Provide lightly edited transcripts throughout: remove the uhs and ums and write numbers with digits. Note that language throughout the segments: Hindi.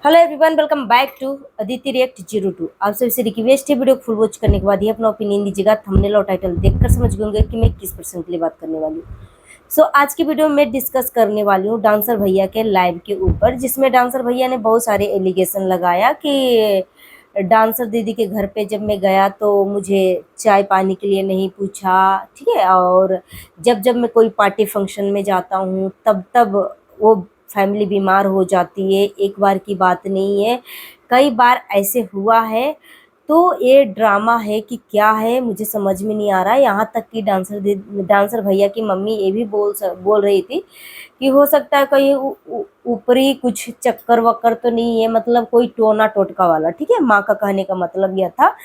Hello everyone, welcome back to Aditi react 02। आप सबसे रिक्वेस्ट है वीडियो को फुल वॉच करने के बाद ही अपना ओपिनियन दीजिएगा। थंबनेल और टाइटल देखकर समझ गए कि मैं किस पर्सन के लिए बात करने वाली हूँ। आज की वीडियो में डिस्कस करने वाली हूँ डांसर भैया के लाइव के ऊपर, जिसमें डांसर भैया ने बहुत सारे एलिगेशन लगाया कि डांसर दीदी के घर पे जब मैं गया तो मुझे चाय पानी के लिए नहीं पूछा, ठीक है। और जब जब मैं कोई पार्टी फंक्शन में जाता हूँ तब तब वो फैमिली बीमार हो जाती है। एक बार की बात नहीं है, कई बार ऐसे हुआ है। तो ये ड्रामा है कि क्या है मुझे समझ में नहीं आ रहा है। यहाँ तक कि डांसर भैया की मम्मी ये भी बोल रही थी कि हो सकता है कहीं ऊपरी कुछ चक्कर वक्कर तो नहीं है, मतलब कोई टोना टोटका वाला, ठीक है। माँ का कहने का मतलब यह था।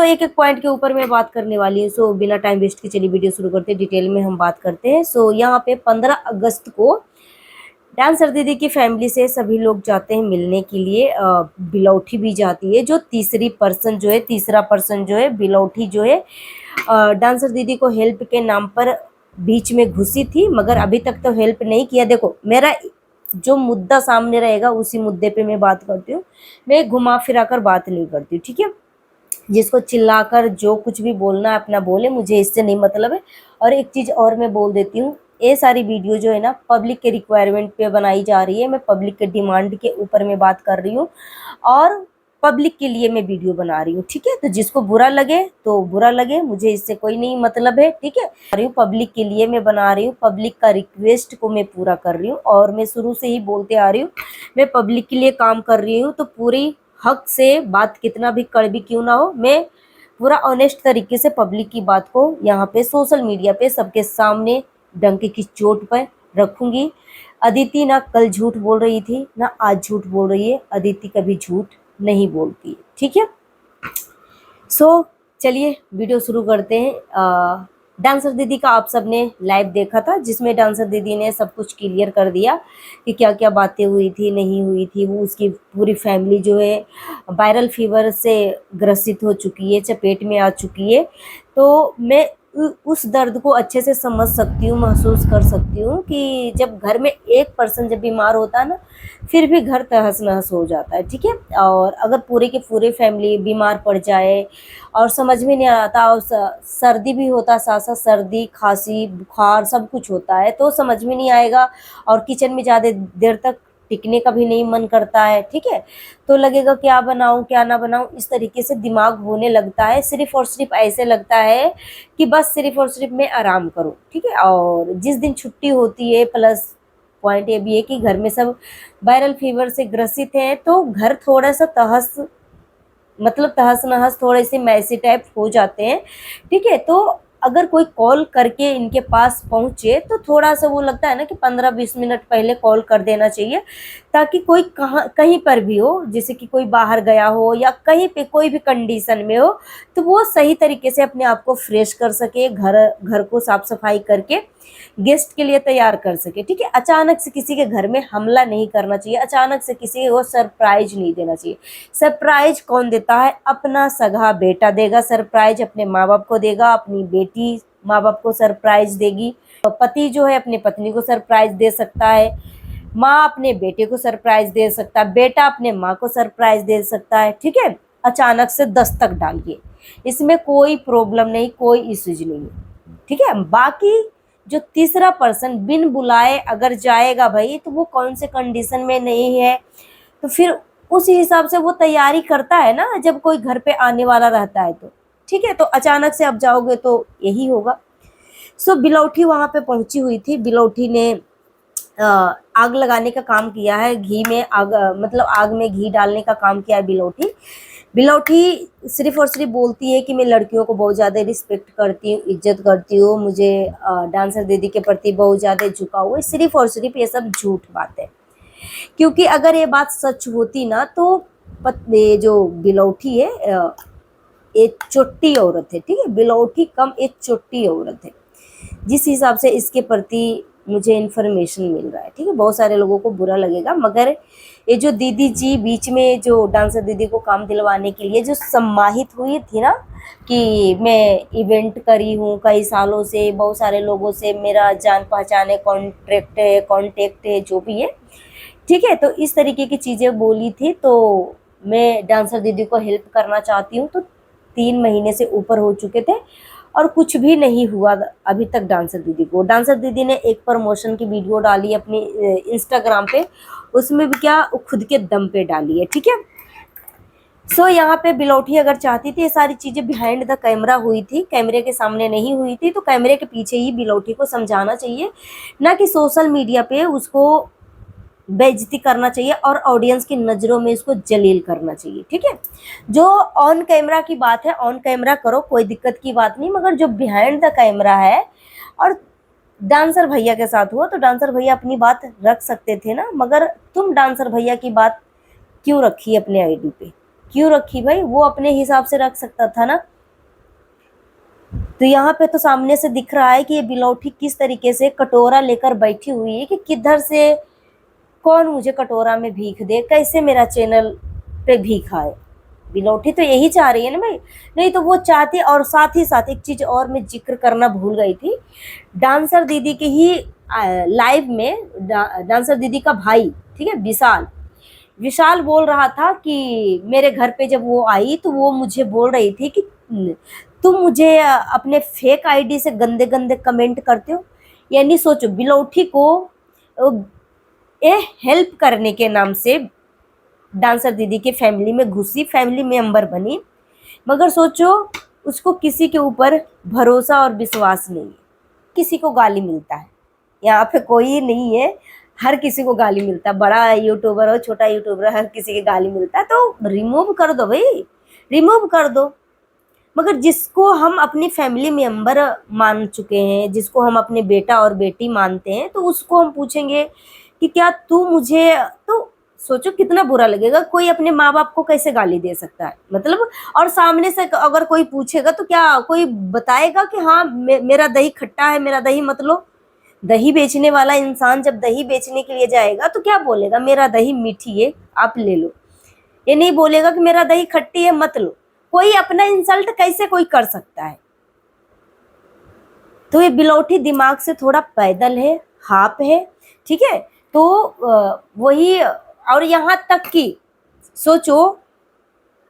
एक एक पॉइंट के ऊपर मैं बात करने वाली हूँ। बिना टाइम वेस्ट के चलिए वीडियो शुरू करते हैं, डिटेल में हम बात करते हैं। यहाँ पे 15 अगस्त को डांसर दीदी की फैमिली से सभी लोग जाते हैं मिलने के लिए। बिलौठी भी जाती है, जो तीसरा पर्सन जो है बिलौठी जो है डांसर दीदी को हेल्प के नाम पर बीच में घुसी थी, मगर अभी तक तो हेल्प नहीं किया। देखो, मेरा जो मुद्दा सामने रहेगा उसी मुद्दे पे मैं बात करती हूँ। मैं घुमा फिरा कर बात नहीं करती हूँ, ठीक है। जिसको चिल्लाकर जो कुछ भी बोलना है अपना बोले, मुझे इससे नहीं मतलब है। और एक चीज़ और मैं बोल देती हूँ, ये सारी वीडियो जो है ना पब्लिक के रिक्वायरमेंट पे बनाई जा रही है। मैं पब्लिक के डिमांड के ऊपर मैं बात कर रही हूँ और पब्लिक के लिए मैं वीडियो बना रही हूँ, ठीक है। तो जिसको बुरा लगे तो बुरा लगे, मुझे इससे कोई नहीं मतलब है, ठीक है। पब्लिक के लिए मैं बना रही हूँ, पब्लिक का रिक्वेस्ट को मैं पूरा कर रही हूँ। और मैं शुरू से ही बोलते आ रही हूँ, मैं पब्लिक के लिए काम कर रही हूँ तो पूरी हक से बात कितना भी कड़वी क्यों ना हो, मैं पूरा ऑनेस्ट तरीके से पब्लिक की बात को यहाँ पे सोशल मीडिया पे सबके सामने डंके की चोट पर रखूंगी। अदिति ना कल झूठ बोल रही थी ना आज झूठ बोल रही है, अदिति कभी झूठ नहीं बोलती, ठीक है। चलिए वीडियो शुरू करते हैं। डांसर दीदी का आप सबने लाइव देखा था, जिसमें डांसर दीदी ने सब कुछ क्लियर कर दिया कि क्या क्या बातें हुई थी नहीं हुई थी। वो उसकी पूरी फैमिली जो है वायरल फीवर से ग्रसित हो चुकी है, चपेट में आ चुकी है। तो मैं उस दर्द को अच्छे से समझ सकती हूँ, महसूस कर सकती हूँ कि जब घर में एक पर्सन जब बीमार होता है ना, फिर भी घर तहस नहस हो जाता है, ठीक है। और अगर पूरे के पूरे फैमिली बीमार पड़ जाए और समझ में नहीं आता, और सर्दी भी होता, साथ साथ सर्दी खांसी बुखार सब कुछ होता है, तो समझ में नहीं आएगा। और किचन में ज़्यादा देर तक टिकने का भी नहीं मन करता है, ठीक है। तो लगेगा क्या बनाऊं क्या ना बनाऊं, इस तरीके से दिमाग होने लगता है। सिर्फ और सिर्फ ऐसे लगता है कि बस सिर्फ और सिर्फ मैं आराम करूं, ठीक है। और जिस दिन छुट्टी होती है, प्लस पॉइंट ये भी है कि घर में सब वायरल फीवर से ग्रसित हैं, तो घर थोड़ा सा तहस नहस, थोड़े से मैसी टाइप हो जाते हैं, ठीक है। तो अगर कोई कॉल करके इनके पास पहुंचे तो थोड़ा सा वो लगता है ना कि 15-20 मिनट पहले कॉल कर देना चाहिए, ताकि कोई कहीं पर भी हो, जैसे कि कोई बाहर गया हो या कहीं पे कोई भी कंडीशन में हो, तो वो सही तरीके से अपने आप को फ्रेश कर सके, घर घर को साफ सफाई करके गेस्ट के लिए तैयार कर सके, ठीक है। अचानक से किसी के घर में हमला नहीं करना चाहिए, अचानक से किसी को सरप्राइज नहीं देना चाहिए। सरप्राइज कौन देता है? अपना सगा बेटा देगा सरप्राइज, अपने माँ बाप को देगा, अपनी बेटी माँ बाप को सरप्राइज देगी, पति जो है अपने पत्नी को सरप्राइज दे सकता है, माँ अपने बेटे को सरप्राइज दे सकता है, बेटा अपने माँ को सरप्राइज दे सकता है, ठीक है। अचानक से दस्तक डालिए, इसमें कोई प्रॉब्लम नहीं, कोई इश्यूज नहीं है, ठीक है। बाकी जो तीसरा पर्सन बिन बुलाए अगर जाएगा भाई, तो वो कौन से कंडीशन में नहीं है, तो फिर उस हिसाब से वो तैयारी करता है ना, जब कोई घर पे आने वाला रहता है तो, ठीक है। तो अचानक से आप जाओगे तो यही होगा। बिलौठी वहां पे पहुंची हुई थी, बिलौठी ने आग लगाने का काम किया है, घी में आग, मतलब आग में घी डालने का काम किया है बिलौठी। बिलौठी सिर्फ और सिर्फ बोलती है कि मैं लड़कियों को बहुत ज़्यादा रिस्पेक्ट करती हूँ, इज्जत करती हूँ, मुझे डांसर दीदी के प्रति बहुत ज़्यादा झुकाव है। सिर्फ और सिर्फ ये सब झूठ बात है, क्योंकि अगर ये बात सच होती ना तो ये जो बिलौठी है एक चोटी औरत है, ठीक है। बिलौठी कम एक चोटी औरत है, जिस हिसाब से इसके प्रति मुझे इन्फॉर्मेशन मिल रहा है, ठीक है। बहुत सारे लोगों को बुरा लगेगा, मगर ये जो दीदी जी बीच में जो डांसर दीदी को काम दिलवाने के लिए जो सम्मानित हुई थी ना, कि मैं इवेंट करी हूँ कई सालों से, बहुत सारे लोगों से मेरा जान पहचान है, कॉन्टेक्ट है जो भी है, ठीक है। तो इस तरीके की चीज़ें बोली थी। तो मैं डांसर दीदी को हेल्प करना चाहती हूँ। तो 3 महीने से ऊपर हो चुके थे और कुछ भी नहीं हुआ अभी तक डांसर दीदी को। डांसर दीदी ने एक प्रमोशन की वीडियो डाली अपनी इंस्टाग्राम पे, उसमें भी क्या खुद के दम पे डाली है, ठीक है। सो यहाँ पे बिलौटी अगर चाहती थी, ये सारी चीज़ें बिहाइंड द कैमरा हुई थी, कैमरे के सामने नहीं हुई थी। तो कैमरे के पीछे ही बिलौटी को समझाना चाहिए, ना कि सोशल मीडिया पे उसको बेइज्जती करना चाहिए और ऑडियंस की नज़रों में इसको जलील करना चाहिए, ठीक है। जो ऑन कैमरा की बात है ऑन कैमरा करो, कोई दिक्कत की बात नहीं, मगर जो बिहाइंड द कैमरा है और डांसर भैया के साथ हुआ तो डांसर भैया अपनी बात रख सकते थे ना, मगर तुम डांसर भैया की बात क्यों रखी अपने आईडी पे, क्यों रखी भाई? वो अपने हिसाब से रख सकता था ना। तो यहाँ पे तो सामने से दिख रहा है कि ये बिलौटी किस तरीके से कटोरा लेकर बैठी हुई है कि किधर से कौन मुझे कटोरा में भीख दे, कैसे मेरा चैनल पे भीख आए। बिलौटी तो यही चाह रही है ना भाई, नहीं तो वो चाहती। और साथ ही साथ एक चीज और मैं जिक्र करना भूल गई थी, डांसर दीदी के ही लाइव में डांसर दीदी का भाई, ठीक है, विशाल विशाल बोल रहा था कि मेरे घर पे जब वो आई तो वो मुझे बोल रही थी कि तुम मुझे अपने फेक आईडी से गंदे गंदे कमेंट करते हो। यानी सोचो, बिलौटी को ये हेल्प करने के नाम से डांसर दीदी के फैमिली में घुसी, फैमिली मेंबर बनी, मगर सोचो उसको किसी के ऊपर भरोसा और विश्वास नहीं है। किसी को गाली मिलता है, यहाँ पे कोई नहीं है, हर किसी को गाली मिलता है, बड़ा यूट्यूबर हो छोटा यूट्यूबर, हर किसी के गाली मिलता है। तो रिमूव कर दो भाई, रिमूव कर दो। मगर जिसको हम अपनी फैमिली मेंबर मान चुके हैं, जिसको हम अपने बेटा और बेटी मानते हैं, तो उसको हम पूछेंगे कि क्या तू मुझे, तो सोचो कितना बुरा लगेगा। कोई अपने माँ बाप को कैसे गाली दे सकता है, मतलब। और सामने से अगर कोई पूछेगा तो क्या कोई बताएगा कि हाँ मेरा दही खट्टा है, मेरा दही मत लो? दही बेचने वाला इंसान जब दही बेचने के लिए जाएगा तो क्या बोलेगा, मेरा दही मीठी है आप ले लो। ये नहीं बोलेगा कि मेरा दही खट्टी है मत लो। कोई अपना इंसल्ट कैसे कोई कर सकता है? तो ये बिलौटी दिमाग से थोड़ा पैदल है, हाफ है, ठीक है। तो वही, और यहाँ तक कि सोचो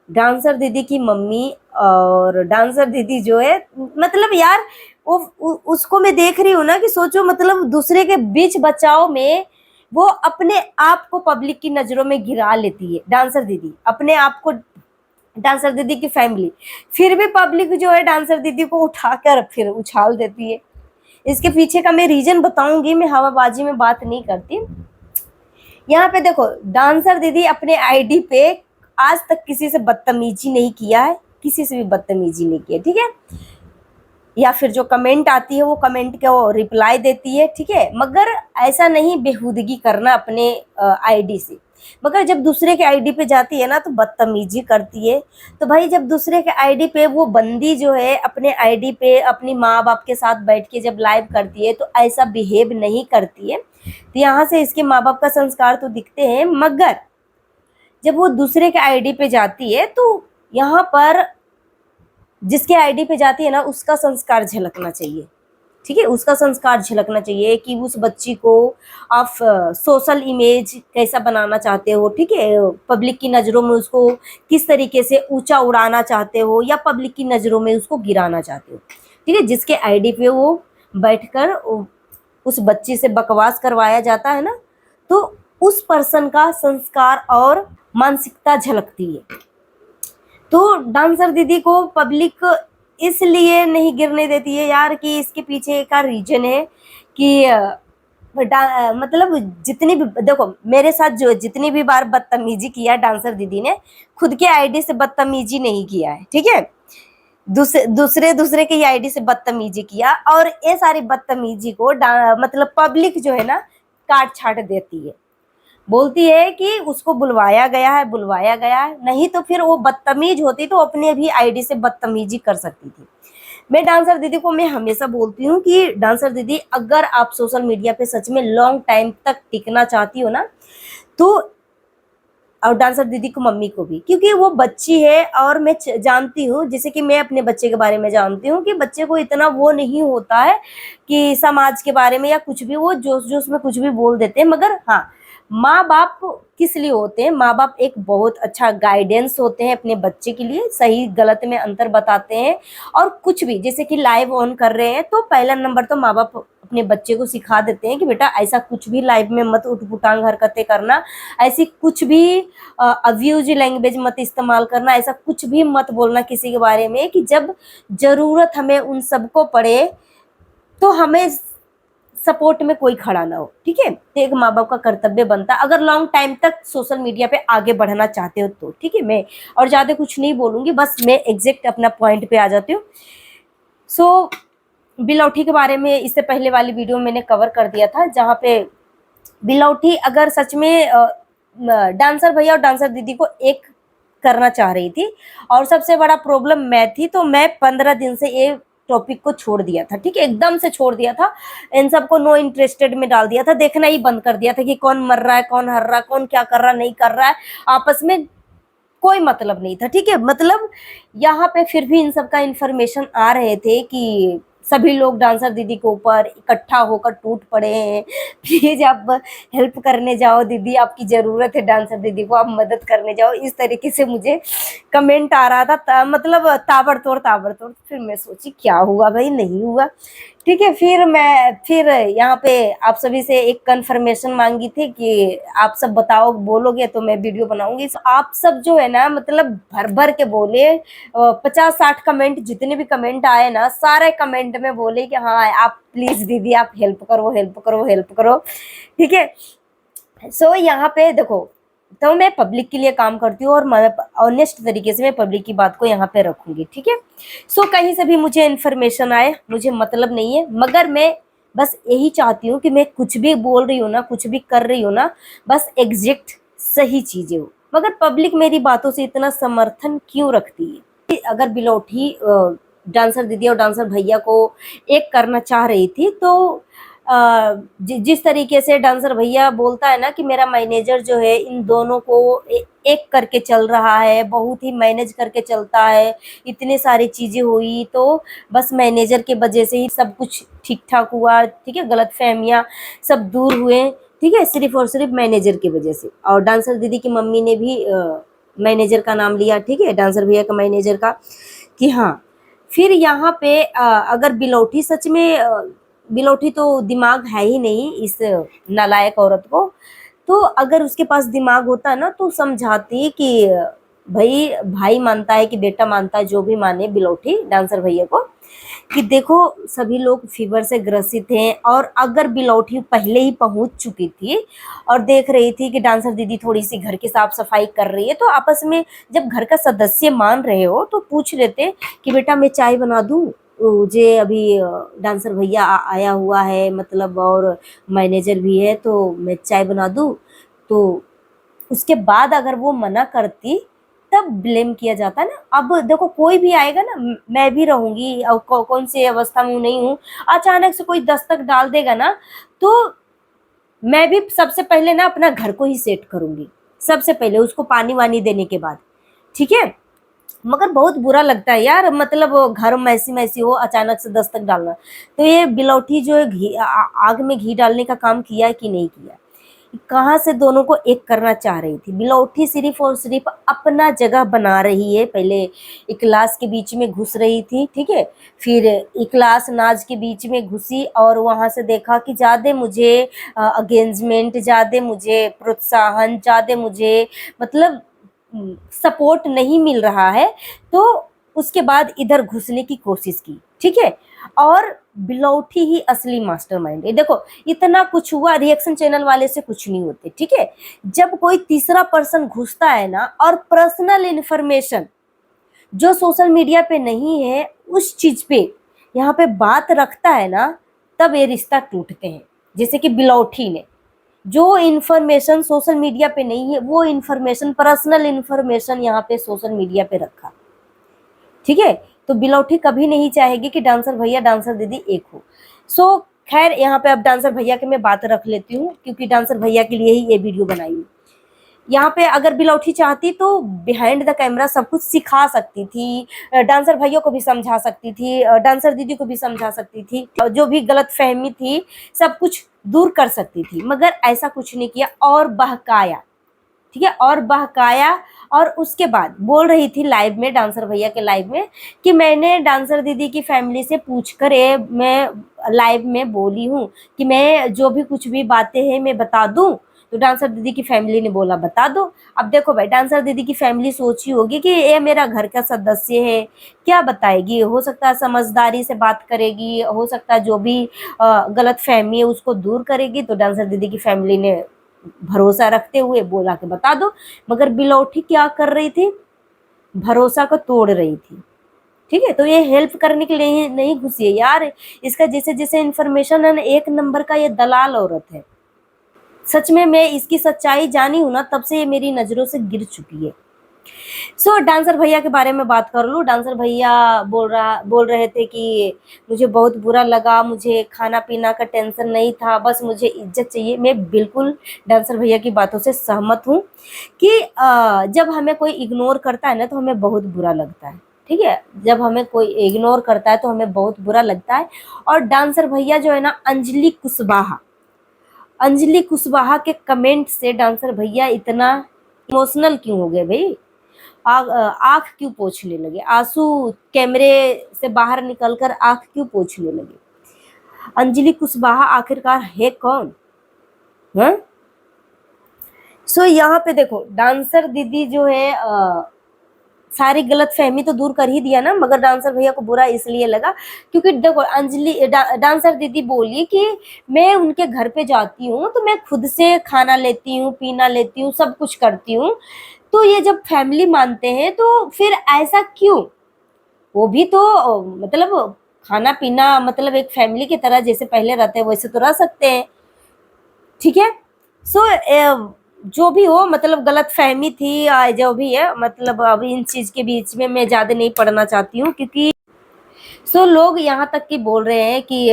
डांसर दीदी की मम्मी और डांसर दीदी जो है, मतलब यार उसको मैं देख रही हूँ ना कि सोचो, मतलब दूसरे के बीच बचाव में वो अपने आप को पब्लिक की नजरों में गिरा लेती है। डांसर दीदी अपने आप को, डांसर दीदी की फैमिली, फिर भी पब्लिक जो है डांसर दीदी को उठाकर फिर उछाल देती है। इसके पीछे का मैं रीजन बताऊंगी, मैं हवाबाजी में बात नहीं करती। यहाँ पे देखो, डांसर दीदी अपने आईडी पे आज तक किसी से बदतमीजी नहीं किया है, किसी से भी बदतमीजी नहीं किया, ठीक है। या फिर जो कमेंट आती है वो कमेंट के वो रिप्लाई देती है, ठीक है। मगर ऐसा नहीं बेहूदगी करना अपने आईडी से। मगर जब दूसरे के आईडी पे जाती है ना तो बदतमीजी करती है। तो भाई जब दूसरे के आईडी पे वो बंदी जो है अपने आईडी पे अपनी माँ बाप के साथ बैठ के जब लाइव करती है तो ऐसा बिहेव नहीं करती है। तो यहाँ से इसके माँ बाप का संस्कार तो दिखते हैं, मगर जब वो दूसरे के आईडी पे जाती है तो यहाँ पर जिसके आईडी पे जाती है ना उसका संस्कार झलकना चाहिए, ठीक है। उसका संस्कार झलकना चाहिए कि उस बच्ची को आप सोशल इमेज कैसा बनाना चाहते हो, ठीक है। पब्लिक की नज़रों में उसको किस तरीके से ऊंचा उड़ाना चाहते हो या पब्लिक की नज़रों में उसको गिराना चाहते हो, ठीक है। जिसके आईडी पे वो बैठकर उस बच्ची से बकवास करवाया जाता है ना, तो उस पर्सन का संस्कार और मानसिकता झलकती है। तो डांसर दीदी को पब्लिक इसलिए नहीं गिरने देती है यार कि इसके पीछे का रीजन है कि मतलब जितनी भी देखो मेरे साथ जो जितनी भी बार बदतमीजी किया डांसर दीदी ने, खुद के आईडी से बदतमीजी नहीं किया है, ठीक है। दूसरे के आईडी से बदतमीजी किया, और ये सारी बदतमीजी को मतलब पब्लिक जो है ना काट छाट देती है, बोलती है कि उसको बुलवाया गया है, नहीं तो फिर वो बदतमीज होती तो अपने भी आईडी से बदतमीजी कर सकती थी। मैं डांसर दीदी को मैं हमेशा बोलती हूँ कि डांसर दीदी अगर आप सोशल मीडिया पे सच में लॉन्ग टाइम तक टिकना चाहती हो ना, तो और डांसर दीदी को मम्मी को भी, क्योंकि वो बच्ची है और मैं जानती हूँ, जैसे कि मैं अपने बच्चे के बारे में जानती हूँ कि बच्चे को इतना वो नहीं होता है कि समाज के बारे में या कुछ भी वो जोश जोश में कुछ भी बोल देते हैं। मगर हाँ, माँ बाप किस लिए होते हैं? माँ बाप एक बहुत अच्छा गाइडेंस होते हैं अपने बच्चे के लिए, सही गलत में अंतर बताते हैं। और कुछ भी जैसे कि लाइव ऑन कर रहे हैं तो पहला नंबर तो माँ बाप अपने बच्चे को सिखा देते हैं कि बेटा ऐसा कुछ भी लाइव में मत उठपुटांग हरकतें करना, ऐसी कुछ भी अब्यूज लैंग्वेज मत इस्तेमाल करना, ऐसा कुछ भी मत बोलना किसी के बारे में, कि जब जरूरत हमें उन सबको पड़े तो हमें सपोर्ट में कोई खड़ा ना हो। ठीक है, तो एक माँ बाप का कर्तव्य बनता है, अगर लॉन्ग टाइम तक सोशल मीडिया पे आगे बढ़ना चाहते हो तो। ठीक है, मैं और ज्यादा कुछ नहीं बोलूंगी, बस मैं एग्जैक्ट अपना पॉइंट पे आ जाती हूँ। सो बिलौठी के बारे में इससे पहले वाली वीडियो मैंने कवर कर दिया था, जहाँ पे बिलौठी अगर सच में डांसर भैया और डांसर दीदी को एक करना चाह रही थी, और सबसे बड़ा प्रॉब्लम मैं थी, तो मैं 15 दिन से ये टॉपिक को छोड़ दिया था। ठीक है, एकदम से छोड़ दिया था, इन सबको नो इंटरेस्टेड में डाल दिया था, देखना ही बंद कर दिया था कि कौन मर रहा है, कौन हर रहा है, कौन क्या कर रहा नहीं कर रहा है, आपस में कोई मतलब नहीं था। ठीक है, मतलब यहाँ पे फिर भी इन सब का इंफॉर्मेशन आ रहे थे कि सभी लोग डांसर दीदी के ऊपर इकट्ठा होकर टूट पड़े हैं, प्लीज आप हेल्प करने जाओ दीदी, आपकी जरूरत है डांसर दीदी को, आप मदद करने जाओ, इस तरीके से मुझे कमेंट आ रहा था, मतलब ताबड़तोड़ ताबड़तोड़। फिर मैं सोची क्या हुआ भाई, नहीं हुआ। ठीक है, फिर यहाँ पे आप सभी से एक कंफर्मेशन मांगी थी कि आप सब बताओ, बोलोगे तो मैं वीडियो बनाऊंगी। तो आप सब जो है ना, मतलब भर भर के बोले, 50-60 कमेंट जितने भी कमेंट आए ना, सारे कमेंट में बोले कि हाँ आप प्लीज दीदी आप हेल्प करो, हेल्प करो, हेल्प करो। ठीक है, सो यहाँ पे देखो, तो मैं पब्लिक के लिए काम करती हूँ और मैं ऑनेस्ट तरीके से मैं पब्लिक की बात को यहाँ पे रखूंगी। ठीक है, सो कहीं से भी मुझे इन्फॉर्मेशन आए मुझे मतलब नहीं है, मगर मैं बस यही चाहती हूँ कि मैं कुछ भी बोल रही हूँ ना, कुछ भी कर रही हूँ ना, बस एग्जैक्ट सही चीजें हो। मगर पब्लिक मेरी बातों से इतना समर्थन क्यों रखती है? अगर बिलौठी डांसर दीदी और डांसर भैया को एक करना चाह रही थी, तो जिस तरीके से डांसर भैया बोलता है ना कि मेरा मैनेजर जो है इन दोनों को एक करके चल रहा है, बहुत ही मैनेज करके चलता है, इतनी सारी चीजें हुई तो बस मैनेजर के वजह से ही सब कुछ ठीक ठाक हुआ। ठीक है, गलत फहमियां सब दूर हुए। ठीक है, सिर्फ और सिर्फ मैनेजर की वजह से। और डांसर दीदी की मम्मी ने भी मैनेजर का नाम लिया। ठीक है, डांसर भैया का मैनेजर का, कि हाँ। फिर यहाँ पे अगर बिलौठी सच में बिलौठी तो दिमाग है ही नहीं इस नालायक औरत को, तो अगर उसके पास दिमाग होता ना तो समझाती कि भाई भाई मानता है कि बेटा मानता है, जो भी माने बिलौठी डांसर भैया को, कि देखो सभी लोग फीवर से ग्रसित हैं, और अगर बिलौठी पहले ही पहुंच चुकी थी और देख रही थी कि डांसर दीदी थोड़ी सी घर की साफ सफाई कर रही है, तो आपस में जब घर का सदस्य मान रहे हो तो पूछ लेते कि बेटा मैं चाय बना दूं, मुझे अभी डांसर भैया आया हुआ है, मतलब और मैनेजर भी है, तो मैं चाय बना दूं। तो उसके बाद अगर वो मना करती तब ब्लेम किया जाता है ना। अब देखो कोई भी आएगा ना, मैं भी रहूंगी, और कौन सी अवस्था में नहीं हूँ, अचानक से कोई दस्तक डाल देगा ना, तो मैं भी सबसे पहले ना अपना घर को ही सेट करूंगी, सबसे पहले उसको पानी वानी देने के बाद। ठीक है, मगर बहुत बुरा लगता है यार, मतलब वो घर मैसी मैसी हो अचानक से दस्तक डालना। तो ये बिलौठी जो है आग में घी डालने का काम किया है कि नहीं किया? कहाँ से दोनों को एक करना चाह रही थी बिलौठी, सिर्फ और सिर्फ अपना जगह बना रही है। पहले इकलास के बीच में घुस रही थी, ठीक है, फिर इकलास नाज के बीच में घुसी और वहां से देखा कि ज्यादा मुझे अगेंजमेंट, ज्यादा मुझे प्रोत्साहन, ज्यादा मुझे मतलब सपोर्ट नहीं मिल रहा है, तो उसके बाद इधर घुसने की कोशिश की। ठीक है, और बिलौठी ही असली मास्टरमाइंड है। देखो इतना कुछ हुआ, रिएक्शन चैनल वाले से कुछ नहीं होते। ठीक है, जब कोई तीसरा पर्सन घुसता है ना और पर्सनल इंफॉर्मेशन जो सोशल मीडिया पे नहीं है उस चीज पे यहाँ पे बात रखता है ना, तब ये रिश्ता टूटते हैं। जैसे कि बिलौठी ने जो इन्फॉर्मेशन सोशल मीडिया पे नहीं है, वो इन्फॉर्मेशन, पर्सनल इन्फॉर्मेशन यहाँ पे सोशल मीडिया पे रखा। ठीक है, तो बिलौठी कभी नहीं चाहेगी कि डांसर भैया डांसर दीदी एक हो। सो खैर यहाँ पे अब डांसर भैया की मैं बात रख लेती हूँ, क्योंकि डांसर भैया के लिए ही ये वीडियो बनाई हूँ। यहाँ पे अगर बिलौठी चाहती तो बिहाइंड द कैमरा सब कुछ सिखा सकती थी, डांसर भाइयों को भी समझा सकती थी, डांसर दीदी को भी समझा सकती थी, जो भी गलत फहमी थी सब कुछ दूर कर सकती थी, मगर ऐसा कुछ नहीं किया और बहकाया, ठीक है, और बहकाया। और उसके बाद बोल रही थी लाइव में, डांसर भैया के लाइव में, कि मैंने डांसर दीदी की फैमिली से पूछकर ये मैं लाइव में बोली हूँ कि मैं जो भी कुछ भी बातें हैं मैं बता दूं। तो डांसर दीदी की फैमिली ने बोला बता दो। अब देखो भाई, डांसर दीदी की फैमिली सोची होगी कि ये मेरा घर का सदस्य है, क्या बताएगी, हो सकता है समझदारी से बात करेगी, हो सकता है जो भी गलत फहमी है उसको दूर करेगी। तो डांसर दीदी की फैमिली ने भरोसा रखते हुए बोला कि बता दो। मगर बिलौठी क्या कर रही थी, भरोसा को तोड़ रही थी, ठीक है। तो ये हेल्प करने के लिए नहीं घुसी है यार, इसका जैसे जैसे इन्फॉर्मेशन है ना, एक नंबर का ये दलाल औरत है। सच में मैं इसकी सच्चाई जानी हूं ना, तब से ये मेरी नजरों से गिर चुकी है। डांसर भैया के बारे में बात कर लूं। डांसर भैया बोल रहे थे कि मुझे बहुत बुरा लगा, मुझे खाना पीना का टेंशन नहीं था, बस मुझे इज्जत चाहिए। मैं बिल्कुल डांसर भैया की बातों से सहमत हूँ कि जब हमें कोई इग्नोर करता है ना तो हमें बहुत बुरा लगता है, ठीक है। जब हमें कोई इग्नोर करता है तो हमें बहुत बुरा लगता है। और डांसर भैया जो है ना, अंजलि कुशवाहा के कमेंट से डांसर भैया इतना इमोशनल क्यों हो गए भाई? आंख क्यों पोंछने लगे, आंसू कैमरे से बाहर निकलकर आंख क्यों पोंछने लगे? अंजलि कुशवाहा आखिरकार है कौन? हाँ, यहाँ पे देखो, डांसर दीदी जो है सारी गलत फहमी तो दूर कर ही दिया ना, मगर डांसर भैया को बुरा इसलिए लगा क्योंकि देखो डांसर दीदी बोली कि मैं उनके घर पे जाती हूँ तो मैं खुद से खाना लेती हूँ, पीना लेती हूँ, सब कुछ करती हूँ। तो ये जब फैमिली मानते हैं तो फिर ऐसा क्यों? वो भी तो मतलब खाना पीना, मतलब एक फैमिली की तरह जैसे पहले रहते हैं वैसे तो रह सकते हैं, ठीक है। जो भी हो, मतलब गलत फहमी थी या जो भी है, मतलब अब इन चीज के बीच में मैं ज्यादा नहीं पढ़ना चाहती हूँ क्योंकि लोग यहाँ तक कि बोल रहे हैं कि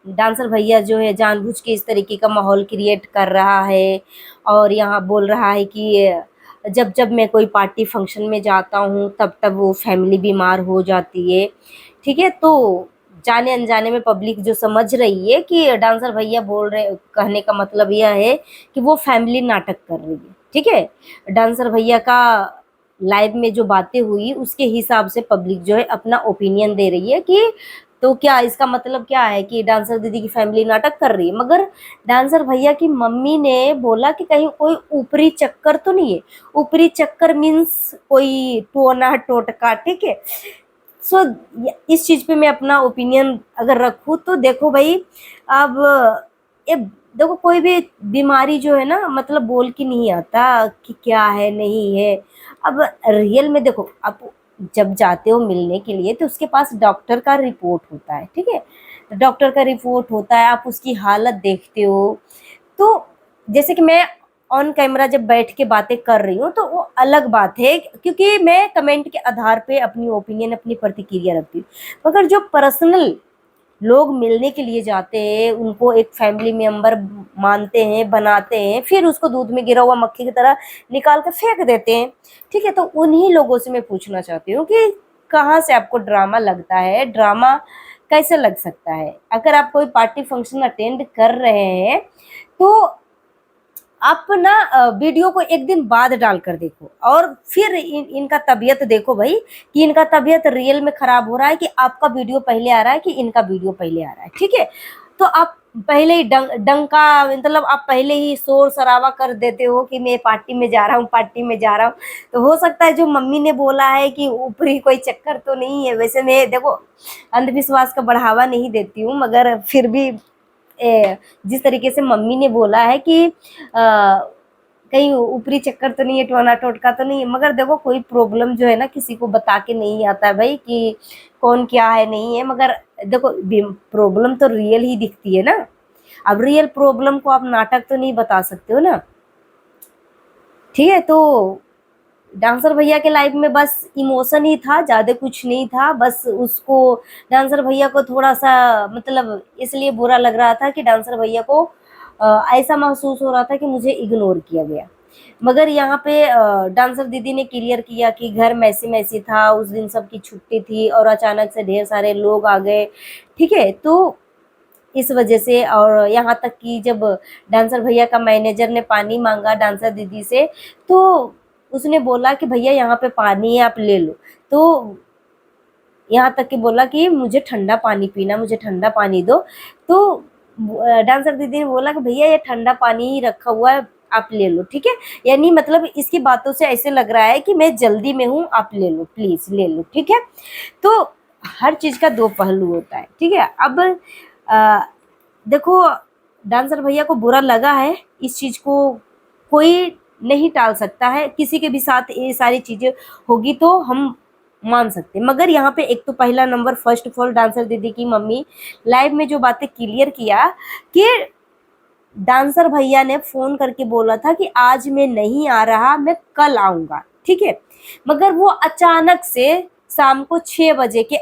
डांसर भैया जो है जानबूझ के इस तरीके का माहौल क्रिएट कर रहा है। और यहाँ बोल रहा है कि जब जब मैं कोई पार्टी फंक्शन में जाता हूँ तब तब वो फैमिली बीमार हो जाती है, ठीक है। तो जाने अनजाने में पब्लिक जो समझ रही है कि डांसर भैया बोल रहे, कहने का मतलब यह है कि वो फैमिली नाटक कर रही है, ठीक है। डांसर भैया का लाइव में जो बातें हुई उसके हिसाब से पब्लिक जो है अपना ओपिनियन दे रही है कि तो क्या इसका मतलब क्या है कि डांसर दीदी की फैमिली नाटक कर रही है। मगर डांसर भैया की मम्मी ने बोला कि कहीं कोई ऊपरी चक्कर तो नहीं है। ऊपरी चक्कर मीन्स कोई टोना टोटका, ठीक है। इस चीज पे मैं अपना ओपिनियन अगर रखूं तो देखो भाई, अब ये देखो, कोई भी बीमारी जो है ना, मतलब बोल के नहीं आता कि क्या है नहीं है। अब रियल में देखो, आप जब जाते हो मिलने के लिए तो उसके पास डॉक्टर का रिपोर्ट होता है, ठीक है। डॉक्टर का रिपोर्ट होता है, आप उसकी हालत देखते हो। तो जैसे कि मैं ऑन कैमरा जब बैठ के बातें कर रही हूँ तो वो अलग बात है क्योंकि मैं कमेंट के आधार पे अपनी ओपिनियन, अपनी प्रतिक्रिया रखती हूँ। मगर जो पर्सनल लोग मिलने के लिए जाते हैं, उनको एक फैमिली मेंबर मानते हैं, बनाते हैं, फिर उसको दूध में गिरा हुआ मक्खी की तरह निकाल कर फेंक देते हैं, ठीक है। तो उन्हीं लोगों से मैं पूछना चाहती हूँ कि कहाँ से आपको ड्रामा लगता है? ड्रामा कैसे लग सकता है? अगर आप कोई पार्टी फंक्शन अटेंड कर रहे हैं तो आप ना वीडियो को एक दिन बाद डालकर देखो और फिर इनका तबीयत देखो भाई, कि इनका तबीयत रियल में खराब हो रहा है कि आपका वीडियो पहले आ रहा है कि इनका वीडियो पहले आ रहा है, ठीक है। तो आप पहले ही डंका, मतलब आप पहले ही शोर शराबा कर देते हो कि मैं पार्टी में जा रहा हूँ, पार्टी में जा रहा हूँ। तो हो सकता है जो मम्मी ने बोला है कि ऊपरी कोई चक्कर तो नहीं है, वैसे मैं देखो अंधविश्वास का बढ़ावा नहीं देती हूँ, मगर फिर भी जिस तरीके से मम्मी ने बोला है कि कहीं ऊपरी चक्कर तो नहीं है, टोना टोटका तो नहीं है। मगर देखो, कोई प्रॉब्लम जो है ना किसी को बता के नहीं आता है भाई कि कौन क्या है नहीं है। मगर देखो, प्रॉब्लम तो रियल ही दिखती है ना। अब रियल प्रॉब्लम को आप नाटक तो नहीं बता सकते हो ना, ठीक है। तो डांसर भैया के लाइफ में बस इमोशन ही था, ज्यादा कुछ नहीं था। बस उसको, डांसर भैया को थोड़ा सा मतलब इसलिए बुरा लग रहा था कि डांसर भैया को ऐसा महसूस हो रहा था कि मुझे इग्नोर किया गया। मगर यहाँ पे डांसर दीदी ने क्लियर किया कि घर मैसी मैसी था, उस दिन सबकी छुट्टी थी और अचानक से ढेर सारे लोग आ गए, ठीक है। तो इस वजह से। और यहाँ तक कि जब डांसर भैया का मैनेजर ने पानी मांगा डांसर दीदी से, तो उसने बोला कि भैया यहाँ पे पानी है, आप ले लो। तो यहाँ तक कि बोला कि मुझे ठंडा पानी पीना, मुझे ठंडा पानी दो। तो डांसर दीदी ने बोला कि भैया ये ठंडा पानी ही रखा हुआ है, आप ले लो, ठीक है। यानी मतलब इसकी बातों से ऐसे लग रहा है कि मैं जल्दी में हूँ, आप ले लो, प्लीज ले लो, ठीक है। तो हर चीज का दो पहलू होता है, ठीक है। अब आ, देखो, डांसर भैया को बुरा लगा है, इस चीज को कोई नहीं टाल सकता है। किसी के भी साथ ये सारी चीजें होगी तो हम मान सकते हैं। मगर यहाँ पे एक तो पहला number, first of all dancer दीदी की मम्मी लाइव में जो बातें क्लियर किया कि डांसर भैया ने फोन करके बोला था कि आज मैं नहीं आ रहा, मैं कल आऊंगा, ठीक है। मगर वो अचानक से शाम को 6 बजे के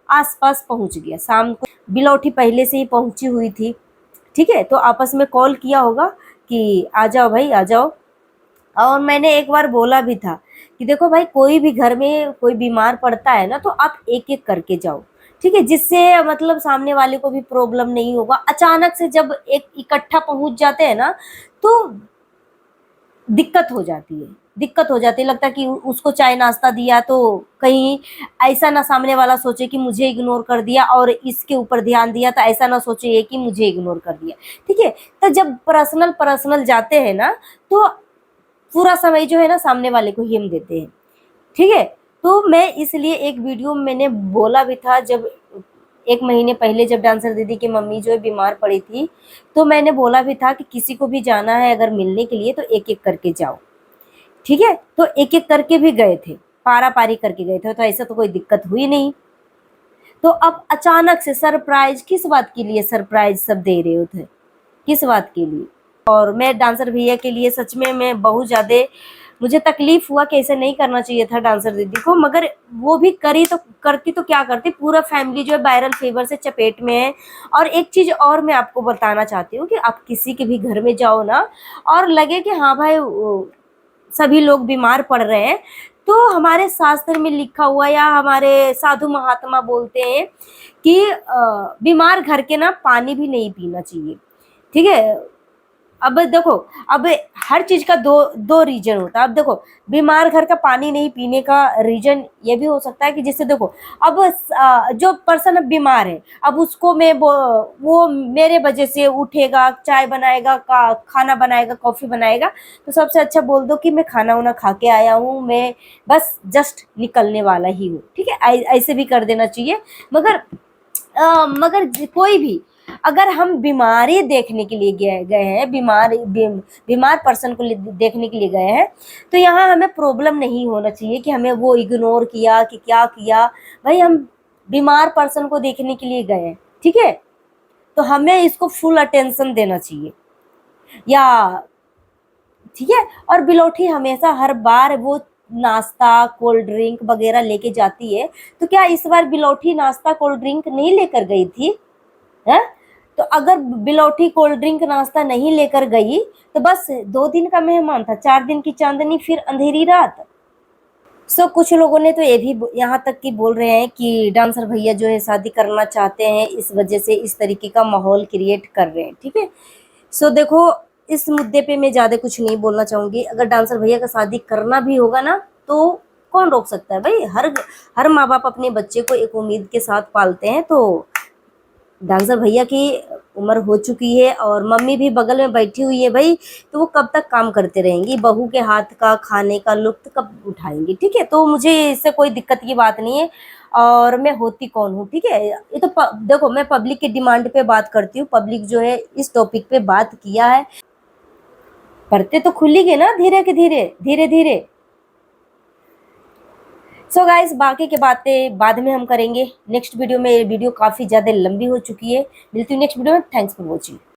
आसपास पहुंच गया। शाम को बिलौटी पहले से ही पहुंची हुई थी, ठीक है। तो आपस में कॉल किया होगा कि आ जाओ भाई, आ जाओ। और मैंने एक बार बोला भी था कि देखो भाई, कोई भी घर में कोई बीमार पड़ता है ना, तो आप एक एक करके जाओ, ठीक है, जिससे मतलब सामने वाले को भी प्रॉब्लम नहीं होगा। अचानक से जब एक इकट्ठा पहुंच जाते हैं ना, तो दिक्कत हो जाती है, दिक्कत हो जाती है। लगता है कि उसको चाय नाश्ता दिया तो कहीं ऐसा ना सामने वाला सोचे कि मुझे इग्नोर कर दिया, और इसके ऊपर ध्यान दिया तो ऐसा ना सोचे ये कि मुझे इग्नोर कर दिया, ठीक है। तो जब पर्सनल पर्सनल जाते हैं ना, तो पूरा समय जो है ना सामने वाले को ही हम देते हैं, ठीक है। तो मैं इसलिए एक वीडियो में मैंने बोला भी था, जब 1 महीने पहले जब डांसर दीदी की मम्मी जो है बीमार पड़ी थी, तो मैंने बोला भी था कि किसी को भी जाना है अगर मिलने के लिए तो एक एक करके जाओ, ठीक है। तो एक एक करके भी गए थे, पारा पारी करके गए थे, तो ऐसा तो कोई दिक्कत हुई नहीं। तो अब अचानक से सरप्राइज, किस बात के लिए सरप्राइज सब दे रहे हो थे, किस बात के लिए? और मैं डांसर भैया के लिए सच में मैं बहुत ज़्यादा मुझे तकलीफ हुआ कि ऐसे नहीं करना चाहिए था डांसर दीदी को। मगर वो भी करी तो करती तो क्या करती, पूरा फैमिली जो है वायरल फीवर से चपेट में है। और एक चीज़ और मैं आपको बताना चाहती हूँ कि आप किसी के भी घर में जाओ ना, और लगे कि हाँ भाई सभी लोग बीमार पड़ रहे हैं, तो हमारे शास्त्र में लिखा हुआ या हमारे साधु महात्मा बोलते हैं कि बीमार घर के ना पानी भी नहीं पीना चाहिए, ठीक है। अब देखो, अब हर चीज का दो दो रीजन होता है। अब देखो, बीमार घर का पानी नहीं पीने का रीजन ये भी हो सकता है कि जिससे देखो, अब जो पर्सन अब बीमार है, अब उसको मैं वो मेरे वजह से उठेगा, चाय बनाएगा, खाना बनाएगा, कॉफी बनाएगा, तो सबसे अच्छा बोल दो कि मैं खाना वाना खा के आया हूँ, मैं बस जस्ट निकलने वाला ही हूँ, ठीक है। ऐसे भी कर देना चाहिए। मगर मगर कोई भी, अगर हम बीमारी देखने के लिए गए हैं, बीमार पर्सन को देखने के लिए गए हैं, तो यहाँ हमें प्रॉब्लम नहीं होना चाहिए कि हमें वो इग्नोर किया कि क्या किया। भाई हम बीमार पर्सन को देखने के लिए गए हैं, ठीक है, तो हमें इसको फुल अटेंशन देना चाहिए, या ठीक है। और बिलोठी हमेशा हर बार वो नाश्ता कोल्ड ड्रिंक वगैरह लेके जाती है, तो क्या इस बार बिलोठी नाश्ता कोल्ड ड्रिंक नहीं लेकर गई थी? है, तो अगर बिलौटी कोल्ड ड्रिंक नाश्ता नहीं लेकर गई, तो बस 2 दिन का मेहमान था, 4 दिन की चांदनी फिर अंधेरी रात। कुछ लोगों ने तो ये भी यहाँ तक कि बोल रहे हैं कि डांसर भैया जो है शादी करना चाहते हैं, इस वजह से इस तरीके का माहौल क्रिएट कर रहे हैं, ठीक है। देखो, इस मुद्दे पे मैं ज्यादा कुछ नहीं बोलना चाहूंगी। अगर डांसर भैया का शादी करना भी होगा ना, तो कौन रोक सकता है भाई। हर माँ बाप अपने बच्चे को एक उम्मीद के साथ पालते हैं। तो डांसर भैया की उम्र हो चुकी है और मम्मी भी बगल में बैठी हुई है भाई, तो वो कब तक काम करते रहेंगी, बहू के हाथ का खाने का लुत्फ कब उठाएंगी, ठीक है। तो मुझे इससे कोई दिक्कत की बात नहीं है, और मैं होती कौन हूँ, ठीक है। ये तो देखो, मैं पब्लिक की डिमांड पे बात करती हूँ, पब्लिक जो है इस टॉपिक पे बात किया है, पढ़ते तो खुलेंगे ना धीरे के धीरे धीरे धीरे। गाइस, बाकी की बातें बाद में हम करेंगे नेक्स्ट वीडियो में। वीडियो काफी ज्यादा लंबी हो चुकी है। मिलती हूँ नेक्स्ट वीडियो में। Thanks for watching.